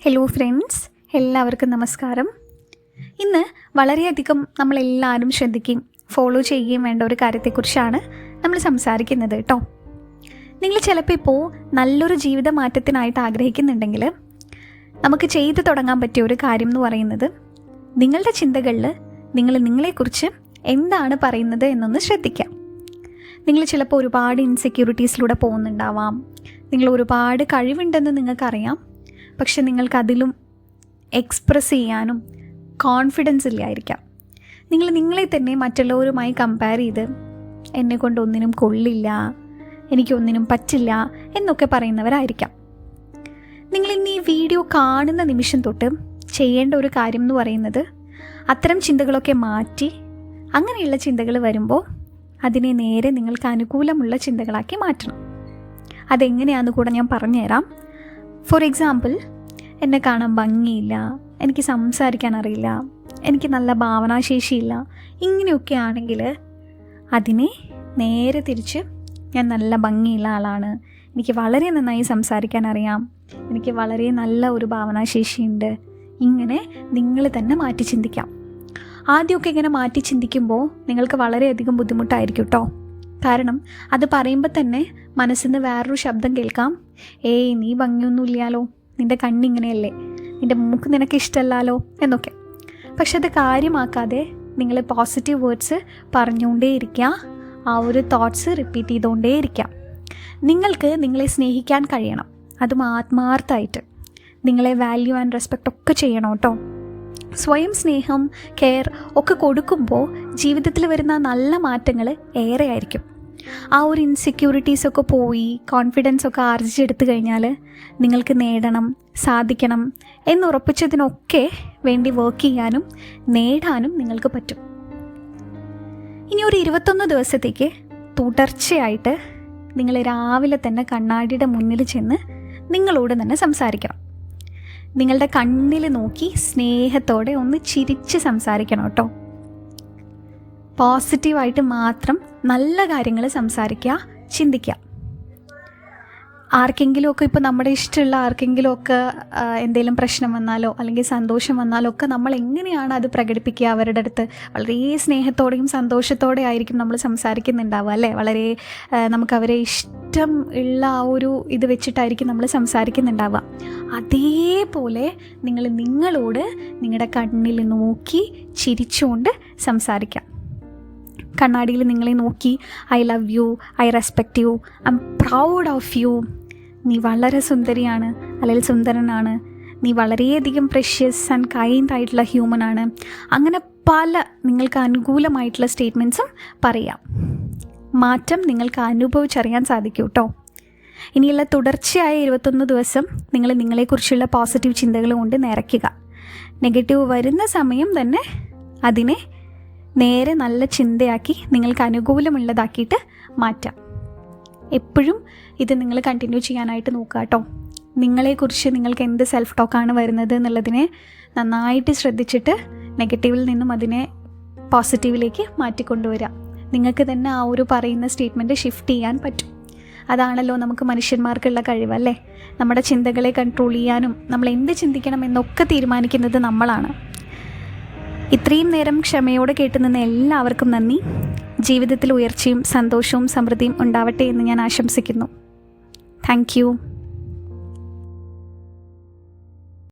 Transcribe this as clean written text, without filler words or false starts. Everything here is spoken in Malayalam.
ഹലോ ഫ്രണ്ട്സ്, എല്ലാവർക്കും നമസ്കാരം. ഇന്ന് വളരെയധികം നമ്മളെല്ലാവരും ശ്രദ്ധിക്കുകയും ഫോളോ ചെയ്യുകയും വേണ്ട ഒരു കാര്യത്തെക്കുറിച്ചാണ് നമ്മൾ സംസാരിക്കുന്നത് കേട്ടോ. നിങ്ങൾ ചിലപ്പോൾ ഇപ്പോൾ നല്ലൊരു ജീവിത മാറ്റത്തിനായിട്ട് ആഗ്രഹിക്കുന്നുണ്ടെങ്കിൽ നമുക്ക് ചെയ്തു തുടങ്ങാൻ പറ്റിയ ഒരു കാര്യം എന്ന് പറയുന്നത് നിങ്ങളുടെ ചിന്തകളിൽ നിങ്ങൾ നിങ്ങളെക്കുറിച്ച് എന്താണ് പറയുന്നത് എന്നൊന്ന് ശ്രദ്ധിക്കാം. നിങ്ങൾ ചിലപ്പോൾ ഒരുപാട് ഇൻസെക്യൂരിറ്റീസിലൂടെ പോകുന്നുണ്ടാവാം. നിങ്ങൾ ഒരുപാട് കഴിവുണ്ടെന്ന് നിങ്ങൾക്കറിയാം, പക്ഷെ നിങ്ങൾക്കതിലും എക്സ്പ്രസ് ചെയ്യാനും കോൺഫിഡൻസ് ഇല്ലായിരിക്കാം. നിങ്ങൾ നിങ്ങളെ തന്നെ മറ്റുള്ളവരുമായി കമ്പയർ ചെയ്ത് എന്നെ കൊണ്ട് ഒന്നിനും കൊള്ളില്ല, എനിക്കൊന്നിനും പറ്റില്ല എന്നൊക്കെ പറയുന്നവരായിരിക്കാം. നിങ്ങളിന്ന് ഈ വീഡിയോ കാണുന്ന നിമിഷം തൊട്ട് ചെയ്യേണ്ട ഒരു കാര്യം എന്ന് പറയുന്നത് അത്തരം ചിന്തകളൊക്കെ മാറ്റി അങ്ങനെയുള്ള ചിന്തകൾ വരുമ്പോൾ അതിനെ നേരെ നിങ്ങൾക്ക് അനുകൂലമുള്ള ചിന്തകളാക്കി മാറ്റണം. അതെങ്ങനെയാണെന്ന് കൂടെ ഞാൻ പറഞ്ഞുതരാം. ഫോർ എക്സാമ്പിൾ, എന്നെ കാണാൻ ഭംഗിയില്ല, എനിക്ക് സംസാരിക്കാൻ അറിയില്ല, എനിക്ക് നല്ല ഭാവനാശേഷിയില്ല, ഇങ്ങനെയൊക്കെ ആണെങ്കിൽ അതിനെ നേരെ തിരിച്ച് ഞാൻ നല്ല ഭംഗിയുള്ള ആളാണ്, എനിക്ക് വളരെ നന്നായി സംസാരിക്കാൻ അറിയാം, എനിക്ക് വളരെ നല്ല ഒരു ഭാവനാശേഷിയുണ്ട്, ഇങ്ങനെ നിങ്ങൾ തന്നെ മാറ്റി ചിന്തിക്കാം. ആദ്യമൊക്കെ ഇങ്ങനെ മാറ്റി ചിന്തിക്കുമ്പോൾ നിങ്ങൾക്ക് വളരെയധികം ബുദ്ധിമുട്ടായിരിക്കും കേട്ടോ. കാരണം അത് പറയുമ്പോൾ തന്നെ മനസ്സിൽ നിന്ന് വേറൊരു ശബ്ദം കേൾക്കാം, ഏയ് നീ ഭംഗിയൊന്നുമില്ലാലോ, നിൻ്റെ കണ്ണിങ്ങനെയല്ലേ, നിൻ്റെ മൂക്ക് നിനക്ക് ഇഷ്ടമല്ലാലോ എന്നൊക്കെ. പക്ഷെ അത് കാര്യമാക്കാതെ നിങ്ങൾ പോസിറ്റീവ് വേർഡ്സ് പറഞ്ഞുകൊണ്ടേയിരിക്കുക, ആ ഒരു തോട്ട്സ് റിപ്പീറ്റ് ചെയ്തുകൊണ്ടേയിരിക്കുക. നിങ്ങൾക്ക് നിങ്ങളെ സ്നേഹിക്കാൻ കഴിയണം, അതും ആത്മാർത്ഥമായിട്ട്. നിങ്ങളെ വാല്യൂ ആൻഡ് റെസ്പെക്റ്റ് ഒക്കെ ചെയ്യണം കേട്ടോ. സ്വയം സ്നേഹം, കെയർ ഒക്കെ കൊടുക്കുമ്പോൾ ജീവിതത്തിൽ വരുന്ന നല്ല മാറ്റങ്ങൾ ഏറെയായിരിക്കും. ആ ഒരു ഇൻസെക്യൂരിറ്റീസൊക്കെ പോയി കോൺഫിഡൻസ് ഒക്കെ ആർജിച്ചെടുത്തു കഴിഞ്ഞാൽ നിങ്ങൾക്ക് നേടണം, സാധിക്കണം എന്നുറപ്പിച്ചതിനൊക്കെ വേണ്ടി വർക്ക് ചെയ്യാനും നേടാനും നിങ്ങൾക്ക് പറ്റും. ഇനി ഒരു 21 ദിവസത്തേക്ക് തുടർച്ചയായിട്ട് നിങ്ങൾ രാവിലെ തന്നെ കണ്ണാടിയുടെ മുന്നിൽ ചെന്ന് നിങ്ങളോട് തന്നെ സംസാരിക്കണം. നിങ്ങളുടെ കണ്ണിൽ നോക്കി സ്നേഹത്തോടെ ഒന്ന് ചിരിച്ച് സംസാരിക്കണം കേട്ടോ. പോസിറ്റീവായിട്ട് മാത്രം നല്ല കാര്യങ്ങൾ സംസാരിക്കുക, ചിന്തിക്കുക. ആർക്കെങ്കിലുമൊക്കെ ഇപ്പോൾ നമ്മുടെ ഇഷ്ടമുള്ള ആർക്കെങ്കിലുമൊക്കെ എന്തെങ്കിലും പ്രശ്നം വന്നാലോ അല്ലെങ്കിൽ സന്തോഷം വന്നാലോ ഒക്കെ നമ്മൾ എങ്ങനെയാണ് അത് പ്രകടിപ്പിക്കുക? അവരുടെ അടുത്ത് വളരെ സ്നേഹത്തോടെയും സന്തോഷത്തോടെ ആയിരിക്കും നമ്മൾ സംസാരിക്കുന്നുണ്ടാവുക അല്ലേ. വളരെ നമുക്ക് അവരെ ഇഷ്ടം ഉള്ള ആ ഒരു ഇത് വെച്ചിട്ടായിരിക്കും നമ്മൾ സംസാരിക്കുന്നുണ്ടാവുക. അതേപോലെ നിങ്ങൾ നിങ്ങളോട് നിങ്ങളുടെ കണ്ണിൽ നോക്കി ചിരിച്ചുകൊണ്ട് സംസാരിക്കാം. കണ്ണാടിയിൽ നിങ്ങളെ നോക്കി I love you, I respect you, I'm proud of you, നീ വളരെ സുന്ദരിയാണ് അല്ലെങ്കിൽ സുന്ദരനാണ്, നീ വളരെയധികം പ്രഷ്യസ് ആൻഡ് കൈൻഡ് ആയിട്ടുള്ള ഹ്യൂമനാണ്, അങ്ങനെ പല നിങ്ങൾക്ക് അനുകൂലമായിട്ടുള്ള സ്റ്റേറ്റ്മെൻറ്റ്സും പറയാം. മാറ്റം നിങ്ങൾക്ക് അനുഭവിച്ചറിയാൻ സാധിക്കും കേട്ടോ. ഇനിയുള്ള തുടർച്ചയായ 21 ദിവസം നിങ്ങൾ നിങ്ങളെക്കുറിച്ചുള്ള പോസിറ്റീവ് ചിന്തകൾ കൊണ്ട് നിറയ്ക്കുക. നെഗറ്റീവ് വരുന്ന സമയം തന്നെ അതിനെ നേരെ നല്ല ചിന്തയാക്കി നിങ്ങൾക്ക് അനുകൂലമുള്ളതാക്കിയിട്ട് മാറ്റാം. എപ്പോഴും ഇത് നിങ്ങൾ കണ്ടിന്യൂ ചെയ്യാനായിട്ട് നോക്കുക കേട്ടോ. നിങ്ങളെക്കുറിച്ച് നിങ്ങൾക്ക് എന്ത് സെൽഫ് ടോക്കാണ് വരുന്നത് എന്നുള്ളതിനെ നന്നായിട്ട് ശ്രദ്ധിച്ചിട്ട് നെഗറ്റീവിൽ നിന്നും അതിനെ പോസിറ്റീവിലേക്ക് മാറ്റിക്കൊണ്ടുവരിക. നിങ്ങൾക്ക് തന്നെ ആ ഒരു പറയുന്ന സ്റ്റേറ്റ്മെൻറ്റ് ഷിഫ്റ്റ് ചെയ്യാൻ പറ്റും. അതാണല്ലോ നമുക്ക് മനുഷ്യന്മാർക്കുള്ള കഴിവല്ലേ. നമ്മുടെ ചിന്തകളെ കൺട്രോൾ ചെയ്യാനും നമ്മൾ എന്ത് ചിന്തിക്കണം എന്നൊക്കെ തീരുമാനിക്കുന്നത് നമ്മളാണ്. ഇത്രയും നേരം ക്ഷമയോടെ കേട്ടുനിന്ന എല്ലാവർക്കും നന്ദി. ജീവിതത്തിൽ ഉയർച്ചയും സന്തോഷവും സമൃദ്ധിയും ഉണ്ടാവട്ടെ എന്ന് ഞാൻ ആശംസിക്കുന്നു. Thank you.